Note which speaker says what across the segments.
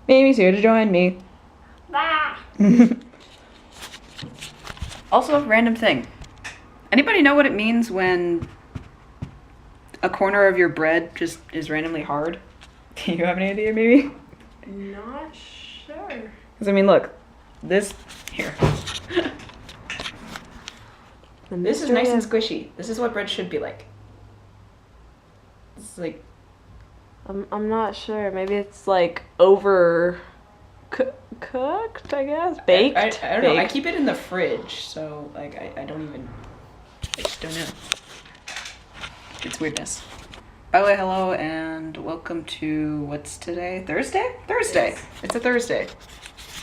Speaker 1: Mimi's here to join me.
Speaker 2: Bah.
Speaker 1: Also, random thing. Anybody know what it means when a corner of your bread just is randomly hard? Do you have any idea, maybe?
Speaker 2: Not sure.
Speaker 1: Because, I mean, look. This... Here. This is nice and squishy. This is what bread should be like. It's like...
Speaker 2: I'm not sure. Maybe it's like over cooked, I guess. Baked.
Speaker 1: I don't know. I keep it in the fridge, so like I don't even. I just don't know. It's weirdness. By the way, hello and welcome to what's today? Thursday? Thursday.
Speaker 2: Yes.
Speaker 1: It's a Thursday.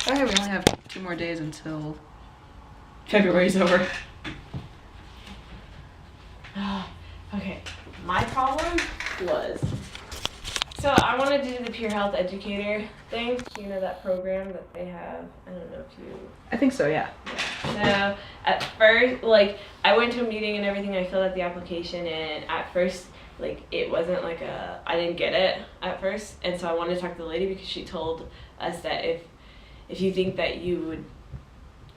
Speaker 1: Okay, we only have 2 more days until February's over.
Speaker 2: Okay. My problem was. So I wanted to do the peer health educator thing. You know that program that they have? I don't know if you...
Speaker 1: I think so, yeah.
Speaker 2: So at first, like, I went to a meeting and everything. I filled out the application, and at first, like, it wasn't like I didn't get it at first. And so I wanted to talk to the lady because she told us that if you think that you would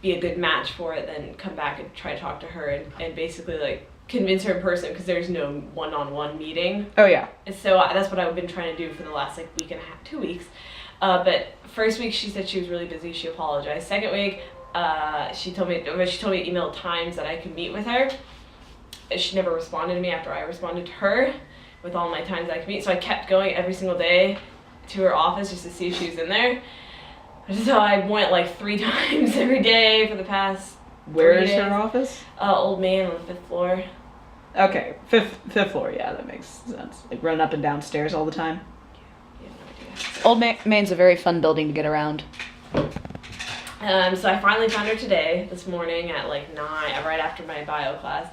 Speaker 2: be a good match for it, then come back and try to talk to her and basically, like, convince her in person because there's no one-on-one meeting.
Speaker 1: Oh, yeah.
Speaker 2: And so that's what I've been trying to do for the last like week and a half, 2 weeks. But first week she said she was really busy. She apologized. Second week, she told me to email times that I could meet with her. She never responded to me after I responded to her with all my times I could meet. So I kept going every single day to her office just to see if she was in there. So I went like 3 times every day for the past.
Speaker 1: Where is her office?
Speaker 2: Old Man on the 5th floor.
Speaker 1: Okay, fifth floor. Yeah, that makes sense. Like running up and down stairs all the time.
Speaker 2: Yeah, no idea.
Speaker 1: Old Main's a very fun building to get around.
Speaker 2: So I finally found her today, this morning at like 9, right after my bio class.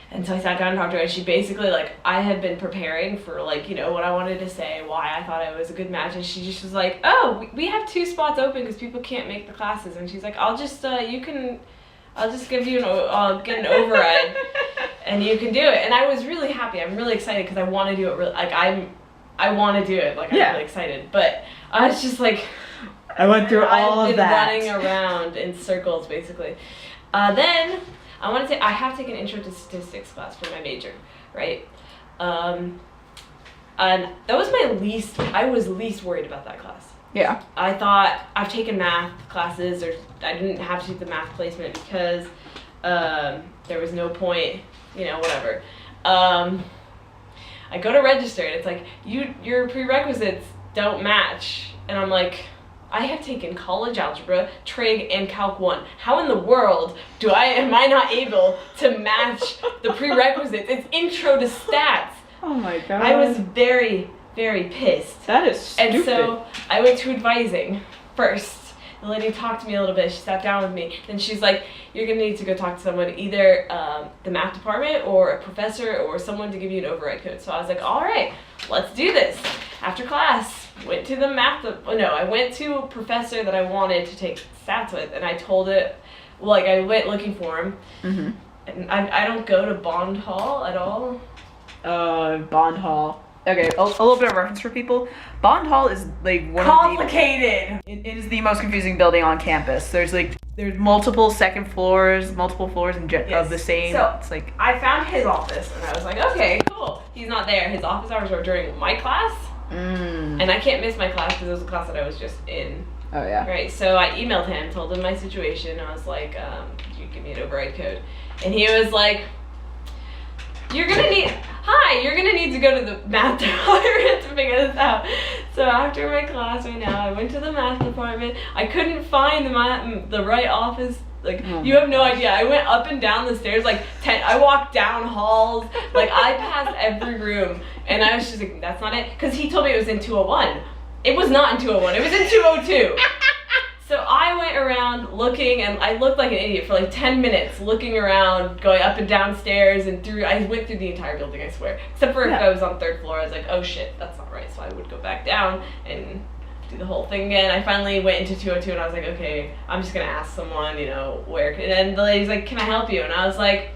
Speaker 2: And so I sat down and talked to her, and she basically, like, I had been preparing for, like, you know, what I wanted to say, why I thought I was a good match, and she just was like, oh, we have 2 spots open because people can't make the classes, and she's like, I'll just give you I'll get an override, and you can do it. And I was really happy. I'm really excited because I want to do it. Really, like I want to do it. Like I'm really excited. But I was just like,
Speaker 1: I went through all of that.
Speaker 2: I've been running around in circles basically. Then I want to say I have taken intro to statistics class for my major, right? And that was I was least worried about that class.
Speaker 1: Yeah.
Speaker 2: I thought I've taken math classes, or I didn't have to take the math placement because there was no point, you know, whatever. I go to register and it's like, your prerequisites don't match. And I'm like, I have taken college algebra, trig, and calc 1. How in the world am I not able to match the prerequisites? It's intro to stats.
Speaker 1: Oh my god.
Speaker 2: I was very, very pissed.
Speaker 1: That is stupid.
Speaker 2: And so I went to advising first. The lady talked to me a little bit. She sat down with me. Then she's like, you're going to need to go talk to someone, either the math department or a professor or someone to give you an override code. So I was like, all right, let's do this. After class, went to the I went to a professor that I wanted to take stats with, and I told it, like, I went looking for him.
Speaker 1: Mm-hmm.
Speaker 2: And I don't go to Bond Hall at all.
Speaker 1: Bond Hall. Okay, a little bit of reference for people. Bond Hall is like one
Speaker 2: complicated.
Speaker 1: It is the most confusing building on campus. There's multiple second floors, multiple floors of the same.
Speaker 2: So
Speaker 1: it's like
Speaker 2: I found his office and I was like, okay, cool. He's not there. His office hours are during my class, and I can't miss my class because it was a class that I was just in.
Speaker 1: Oh yeah.
Speaker 2: Right. So I emailed him, told him my situation. I was like, could you give me an override code? And he was like, you're gonna need to go to the math department to figure this out. So after my class right now, I went to the math department. I couldn't find the right office. Like, you have no idea. I went up and down the stairs like 10. I walked down halls. Like, I passed every room. And I was just like, that's not it. Because he told me it was in 201. It was not in 201. It was in 202. So I went around looking, and I looked like an idiot for like 10 minutes, looking around, going up and down stairs, and I went through the entire building, I swear. Except for if I was on the 3rd floor, I was like, oh shit, that's not right. So I would go back down and do the whole thing again. I finally went into 202, and I was like, okay, I'm just gonna ask someone, you know, where. And then the lady's like, can I help you? And I was like,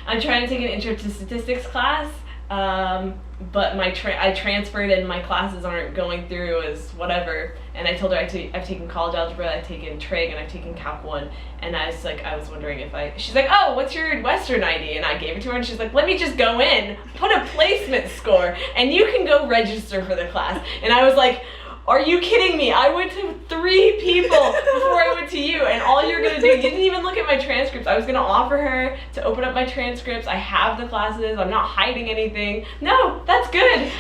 Speaker 2: I'm trying to take an intro to statistics class. But I transferred and my classes aren't going through as whatever. And I told her I've taken college algebra, I've taken trig, and I've taken calc 1. And I was wondering if she's like, oh, what's your Western ID? And I gave it to her, and she's like, let me just go in, put a placement score, and you can go register for the class. And I was like, are you kidding me? I went to 3 people before I went to you, and all you're gonna do, you didn't even look at my transcripts. I was gonna offer her to open up my transcripts. I have the classes, I'm not hiding anything. No, that's good.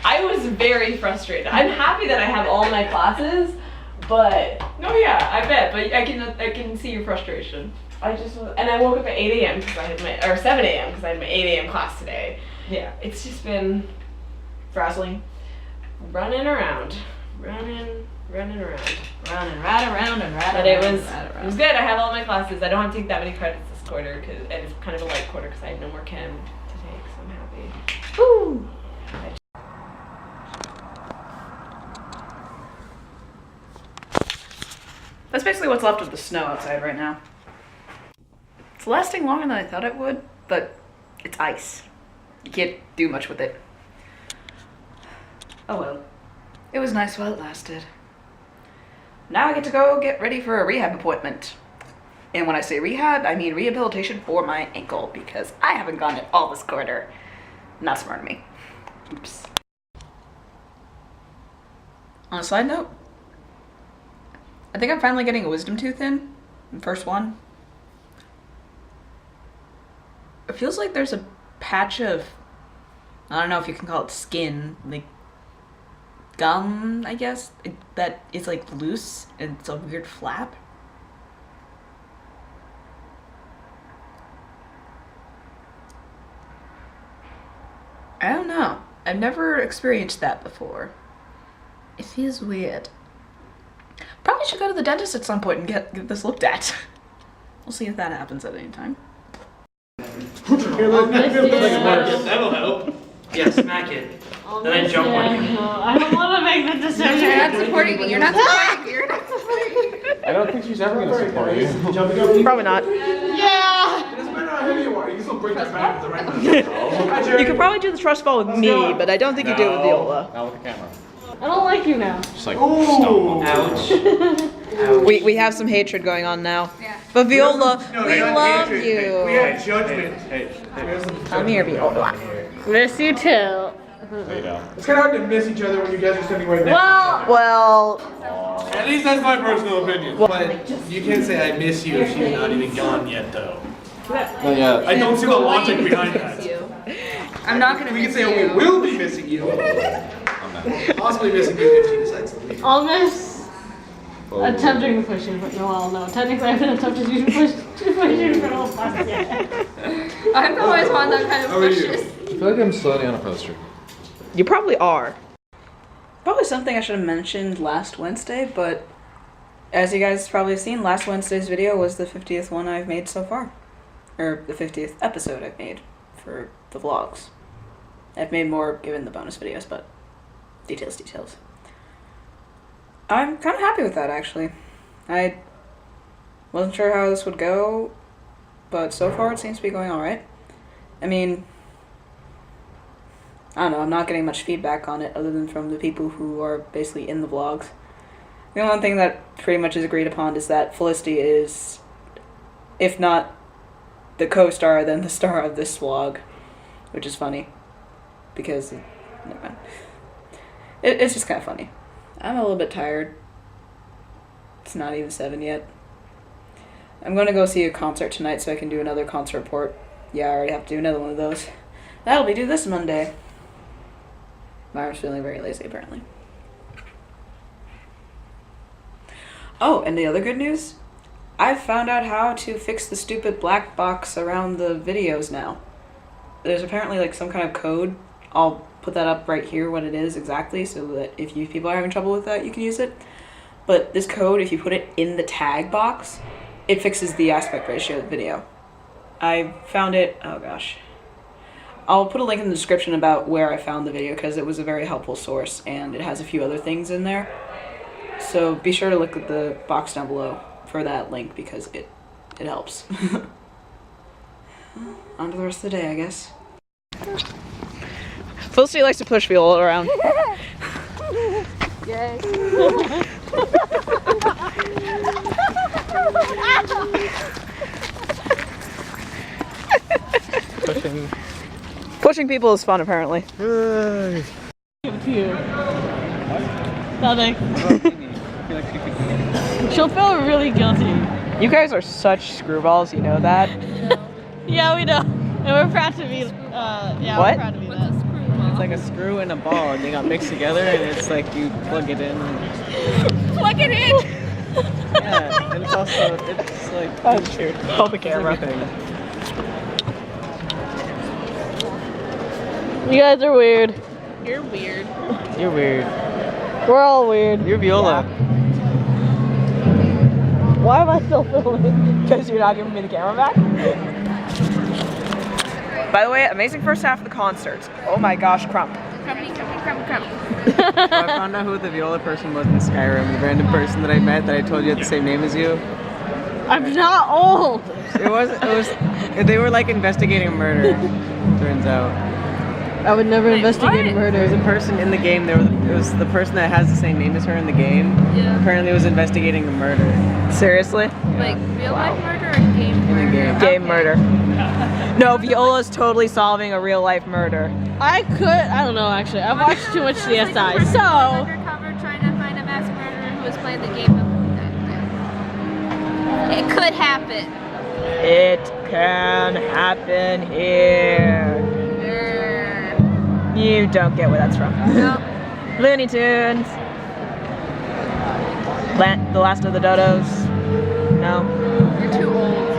Speaker 2: I was very frustrated. I'm happy that I have all my classes, but
Speaker 1: No, yeah, I bet, but I can see your frustration.
Speaker 2: I woke up at 8 a.m. because I had or 7 a.m. because I had my 8 a.m. class today.
Speaker 1: Yeah.
Speaker 2: It's just been
Speaker 1: Frazzling.
Speaker 2: running around. Running around.
Speaker 1: Running right around and right
Speaker 2: But
Speaker 1: around.
Speaker 2: it was good. I have all my classes. I don't have to take that many credits this quarter, and it's kind of a light quarter because I have no more chem to take, so I'm happy.
Speaker 1: Woo! That's basically what's left of the snow outside right now. It's lasting longer than I thought it would, but it's ice. You can't do much with it. Oh well. It was nice while it lasted. Now I get to go get ready for a rehab appointment. And when I say rehab, I mean rehabilitation for my ankle, because I haven't gotten it all this quarter. Not smart of me. Oops. On a side note, I think I'm finally getting a wisdom tooth in. The first one. It feels like there's a patch of, I don't know if you can call it skin, like gum, I guess, that is like loose and it's a weird flap. I don't know. I've never experienced that before. It feels weird. Probably should go to the dentist at some point and get this looked at. We'll see if that happens at any time.
Speaker 3: That'll help. Yeah, smack it. Then I jump on you.
Speaker 4: I don't want to make the decision.
Speaker 1: You're not supporting me. You're not supporting me. You're not supporting me.
Speaker 5: I don't think she's ever going to support you.
Speaker 1: Probably not.
Speaker 4: Yeah.
Speaker 3: It doesn't matter how heavy you are, you can still break that back with the right
Speaker 1: You could probably do the trust fall with me, but I don't think you do it with Viola.
Speaker 5: Not with the camera.
Speaker 4: I don't like you now.
Speaker 5: Just like, stomp.
Speaker 3: Ouch.
Speaker 1: We have some hatred going on now. Yeah. But Viola, we love you.
Speaker 3: We had judgment.
Speaker 5: Hey,
Speaker 1: Come here, Viola.
Speaker 4: Miss you too.
Speaker 5: there you go.
Speaker 3: It's kind of hard to miss each other when you guys are standing right next
Speaker 4: Well,
Speaker 3: to each other.
Speaker 1: Well,
Speaker 3: At least that's my personal opinion. But you can't say I miss you if she's not even gone yet, though.
Speaker 5: No, yeah.
Speaker 3: I don't see the logic behind that.
Speaker 1: I'm not gonna
Speaker 3: We can
Speaker 1: miss
Speaker 3: say we
Speaker 1: you.
Speaker 3: will be missing you.
Speaker 5: I'm not.
Speaker 3: Possibly missing you if she decides to leave.
Speaker 4: I'll miss attempting to push you, but no. Technically, I haven't attempted to push you for all classes yet.
Speaker 6: I've always wanted that kind of
Speaker 3: How are you?
Speaker 6: pushes.
Speaker 5: I feel like I'm slowly on a poster.
Speaker 1: You probably are. Probably something I should have mentioned last Wednesday, but as you guys probably have seen, last Wednesday's video was the 50th one I've made so far. Or the 50th episode I've made for the vlogs. I've made more given the bonus videos, but details. I'm kind of happy with that, actually. I wasn't sure how this would go, but so far it seems to be going alright. I mean, I don't know, I'm not getting much feedback on it other than from the people who are basically in the vlogs. The only thing that pretty much is agreed upon is that Felicity is, if not the co-star, then the star of this vlog, which is funny, because, never mind. It's just kind of funny. I'm a little bit tired. It's not even 7 yet. I'm going to go see a concert tonight so I can do another concert report. Yeah, I already have to do another one of those. That'll be due this Monday. Myra's feeling very lazy, apparently. Oh, and the other good news? I've found out how to fix the stupid black box around the videos now. There's apparently like some kind of code. I'll put that up right here, what it is exactly, so that if you people are having trouble with that, you can use it. But this code, if you put it in the tag box, it fixes the aspect ratio of the video. I found it, oh gosh. I'll put a link in the description about where I found the video because it was a very helpful source and it has a few other things in there. So be sure to look at the box down below for that link because it helps. On to the rest of the day, I guess. Felicity likes to push Viola around.
Speaker 6: Yay.
Speaker 1: Pushing people is fun, apparently.
Speaker 4: Give it to you. Nothing. She'll feel really guilty.
Speaker 1: You guys are such screwballs, you know that?
Speaker 4: Yeah, we know. And we're proud to be, yeah,
Speaker 1: What?
Speaker 4: we're proud to be
Speaker 6: What's
Speaker 4: that.
Speaker 6: a screw ball?
Speaker 7: It's like a screw and a ball, and they got mixed together, and it's like you plug it in.
Speaker 6: Plug it in!
Speaker 7: Yeah, and it's also it's like
Speaker 1: That's true. Hold the
Speaker 7: it's
Speaker 1: camera.
Speaker 7: everything.
Speaker 4: You guys are weird.
Speaker 6: You're weird.
Speaker 7: You're weird.
Speaker 4: We're all weird.
Speaker 7: You're Viola.
Speaker 4: Why am I still filming?
Speaker 1: Because you're not giving me the camera back? By the way, amazing first half of the concert. Oh my gosh, Crump.
Speaker 6: Crumpy, crumpy, crump, crump.
Speaker 7: So I found out who the Viola person was in Skyrim. The random person that I met that I told you had the same name as you.
Speaker 4: I'm not old.
Speaker 7: It was. They were like investigating a murder. Turns out.
Speaker 4: I would never investigate a
Speaker 7: There was
Speaker 4: murder.
Speaker 7: a person in the game. It was the person that has the same name as her in the game.
Speaker 6: Yeah.
Speaker 7: Apparently, was investigating a murder
Speaker 1: Seriously?
Speaker 6: Like real life murder or game
Speaker 7: in the
Speaker 6: murder?
Speaker 7: game.
Speaker 1: Game murder. No, Viola's totally solving a real life murder.
Speaker 4: I don't know actually. I've watched too much CSI, so.
Speaker 6: Undercover trying to find a mass murderer who was playing the game. It could happen.
Speaker 1: It can happen here. You don't get where that's from.
Speaker 6: No.
Speaker 1: Looney Tunes. The Last of the Dodos. No.
Speaker 6: You're too old.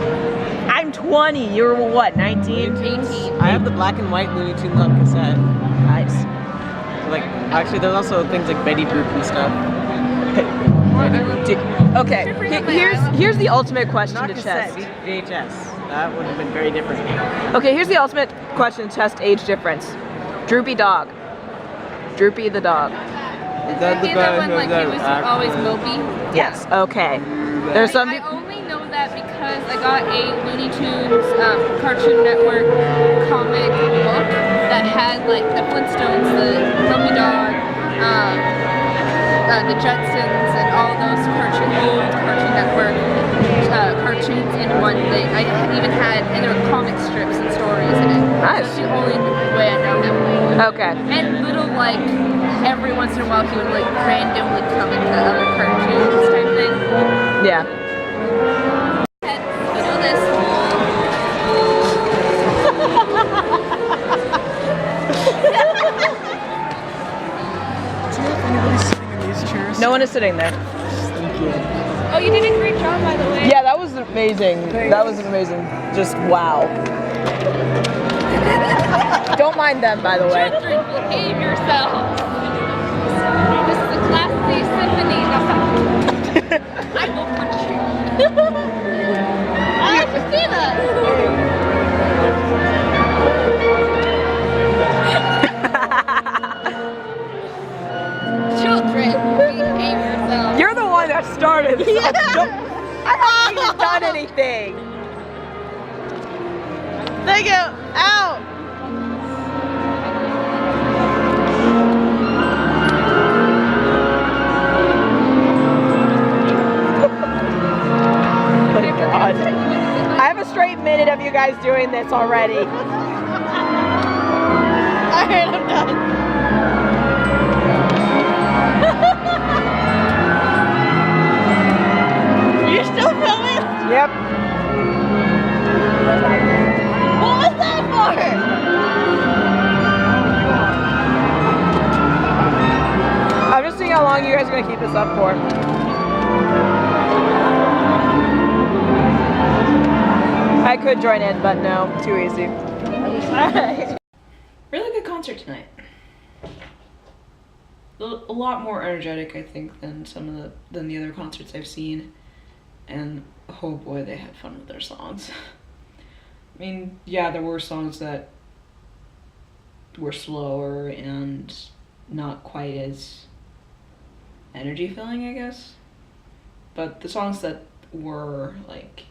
Speaker 1: I'm 20. You're what, 19?
Speaker 6: 18.
Speaker 7: I have the black and white Looney Tunes on cassette.
Speaker 1: Nice.
Speaker 7: Like, actually, there's also things like Betty Boop and stuff.
Speaker 1: Okay, here's the ultimate question
Speaker 7: Not
Speaker 1: to
Speaker 7: cassette,
Speaker 1: test.
Speaker 7: VHS. That would have been very different.
Speaker 1: Okay, here's the ultimate question to test age difference. Droopy dog. Droopy the dog.
Speaker 6: Is that when like he was always mopey?
Speaker 1: Yes. Okay. There's some
Speaker 6: I
Speaker 1: people.
Speaker 6: only know that because I got a Looney Tunes Cartoon Network comic book that had like the Flintstones, the Mopey Dog, the Jetsons, and all those old Cartoon Network cartoons in one thing. I even had, and there were comic strips and stories in it.
Speaker 1: Nice.
Speaker 6: That's the only way I know him.
Speaker 1: Okay.
Speaker 6: And little like every once in a while he would like randomly come into other cartoons type thing.
Speaker 1: Yeah.
Speaker 6: You know this.
Speaker 1: No one is sitting there.
Speaker 6: Oh, you did a great job, by the way.
Speaker 1: Yeah, that was amazing. That was amazing. Just wow. Don't mind them, by the way.
Speaker 6: Children, behave yourselves. This is a Class C symphony. Now stop. I will punch you. I like to see that. Children, behave yourselves.
Speaker 1: You're the one that started. So I haven't even done anything.
Speaker 4: Thank you. Ow.
Speaker 1: Oh my God. I have a straight minute of you guys doing this already.
Speaker 4: Alright, I'm done. You're still filming?
Speaker 1: Yep.
Speaker 4: What was that for?
Speaker 1: I'm just seeing how long you guys are gonna keep this up for. I could join in, but no, too easy. Really good concert tonight. A lot more energetic, I think, than than the other concerts I've seen. And oh boy, they had fun with their songs. I mean, yeah, there were songs that were slower and not quite as energy filling, I guess. But the songs that were like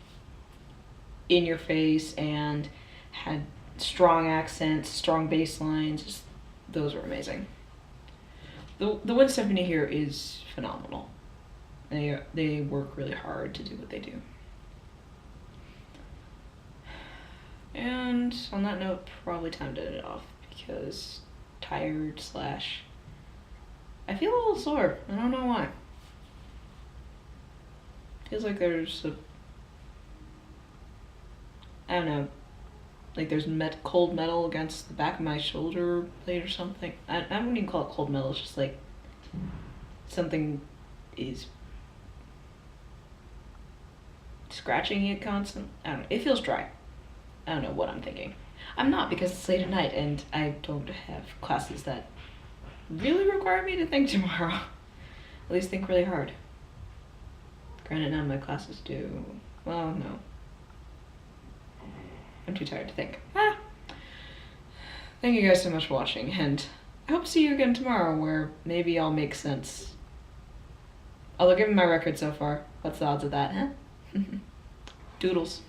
Speaker 1: in your face and had strong accents, strong bass lines. Just, those were amazing. The Wind Symphony here is phenomenal. They work really hard to do what they do. And on that note, probably time to end it off because tired / I feel a little sore. I don't know why. Feels like there's I don't know, like there's cold metal against the back of my shoulder blade or something. I wouldn't even call it cold metal. It's just like something is scratching it constant. I don't know. It feels dry. I don't know what I'm thinking. I'm not because it's late at night and I don't have classes that really require me to think tomorrow. At least think really hard. Granted, none of my classes do. Well, no. I'm too tired to think. Thank you guys so much for watching, and I hope to see you again tomorrow where maybe I'll make sense. Although given my record so far, what's the odds of that, huh? Doodles.